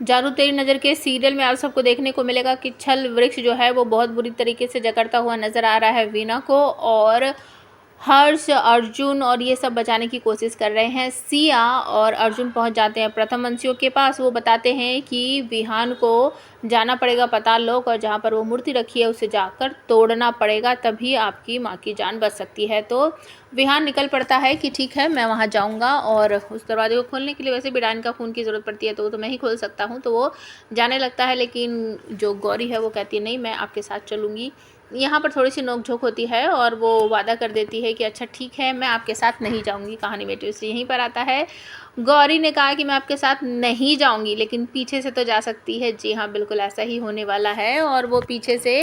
जादू तेरी नज़र के सीरियल में आप सबको देखने को मिलेगा कि छल वृक्ष जो है वो बहुत बुरी तरीके से जकड़ता हुआ नज़र आ रहा है वीना को, और हर्ष, अर्जुन और ये सब बचाने की कोशिश कर रहे हैं। सिया और अर्जुन पहुंच जाते हैं प्रथमवंशियों के पास। वो बताते हैं कि विहान को जाना पड़ेगा पाताल लोक, और जहां पर वो मूर्ति रखी है उसे जाकर तोड़ना पड़ेगा, तभी आपकी माँ की जान बच सकती है। तो विहान निकल पड़ता है कि ठीक है मैं वहां जाऊंगा, और उस दरवाजे को खोलने के लिए वैसे बिडान का खून की ज़रूरत पड़ती है तो वो तो मैं ही खोल सकता हूँ। तो वो जाने लगता है, लेकिन जो गौरी है वो कहती है नहीं मैं आपके साथ चलूँगी। यहाँ पर थोड़ी सी नोक-झोंक होती है और वो वादा कर देती है कि अच्छा ठीक है मैं आपके साथ नहीं जाऊँगी। कहानी में ट्विस्ट यहीं पर आता है। गौरी ने कहा कि मैं आपके साथ नहीं जाऊँगी, लेकिन पीछे से तो जा सकती है। जी हाँ, बिल्कुल ऐसा ही होने वाला है, और वो पीछे से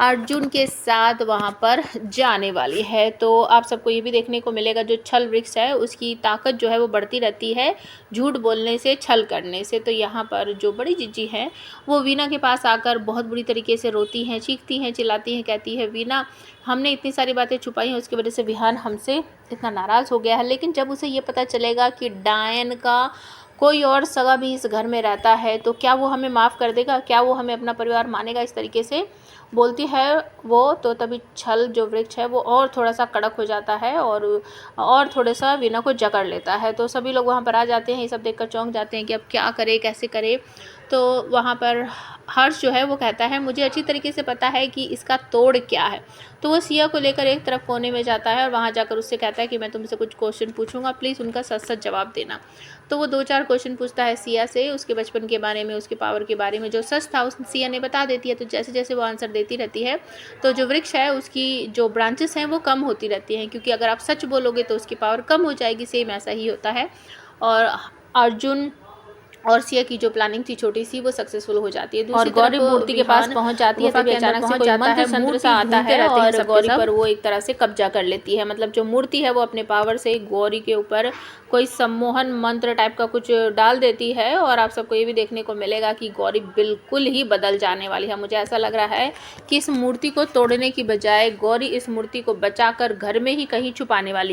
अर्जुन के साथ वहाँ पर जाने वाली है। तो आप सबको ये भी देखने को मिलेगा जो छल वृक्ष है उसकी ताकत जो है वो बढ़ती रहती है झूठ बोलने से, छल करने से। तो यहाँ पर जो बड़ी जीजी हैं वो वीना के पास आकर बहुत बुरी तरीके से रोती हैं, चीखती हैं, चिल्लाती हैं, कहती है वीना हमने इतनी सारी बातें छुपाई हैं, उसकी वजह से विहान हमसे इतना नाराज़ हो गया है। लेकिन जब उसे ये पता चलेगा कि डायन का कोई और सगा भी इस घर में रहता है तो क्या वो हमें माफ़ कर देगा, क्या वो हमें अपना परिवार मानेगा, इस तरीके से बोलती है वो। तो तभी छल जो वृक्ष है वो और थोड़ा सा कड़क हो जाता है और थोड़ा सा वीना को जकड़ लेता है। तो सभी लोग वहाँ पर आ जाते हैं, ये सब देखकर चौंक जाते हैं कि अब क्या करे, कैसे करे। तो वहाँ पर हर्ष जो है वो कहता है मुझे अच्छी तरीके से पता है कि इसका तोड़ क्या है। तो वो सिया को लेकर एक तरफ कोने में जाता है और वहाँ जाकर उससे कहता है कि मैं तुमसे कुछ क्वेश्चन पूछूंगा, प्लीज़ उनका सच सच जवाब देना। तो वो 2-4 क्वेश्चन पूछता है सिया से, उसके बचपन के बारे में, उसके पावर के बारे में। जो सच था उस सिया ने बता देती है। तो जैसे जैसे वो आंसर देती रहती है तो जो वृक्ष है उसकी जो ब्रांचेस हैं वो कम होती रहती हैं, क्योंकि अगर आप सच बोलोगे तो उसकी पावर कम हो जाएगी। सेम ऐसा ही होता है। और अर्जुन और सिया की जो प्लानिंग थी छोटी सी वो सक्सेसफुल हो जाती है। और गौरी मूर्ति के पास पहुंच जाती है, तभी अचानक से कोई मंत्र संत्र सा आता है और गौरी पर वो एक तरह से कब्जा कर लेती है। मतलब जो मूर्ति है वो अपने पावर से गौरी के ऊपर कोई सम्मोहन मंत्र टाइप का कुछ डाल देती है, और आप सबको ये भी देखने को मिलेगा कि गौरी बिल्कुल ही बदल जाने वाली है। मुझे ऐसा लग रहा है कि इस मूर्ति को तोड़ने की बजाय गौरी इस मूर्ति को बचाकर घर में ही कहीं छुपाने वाली है।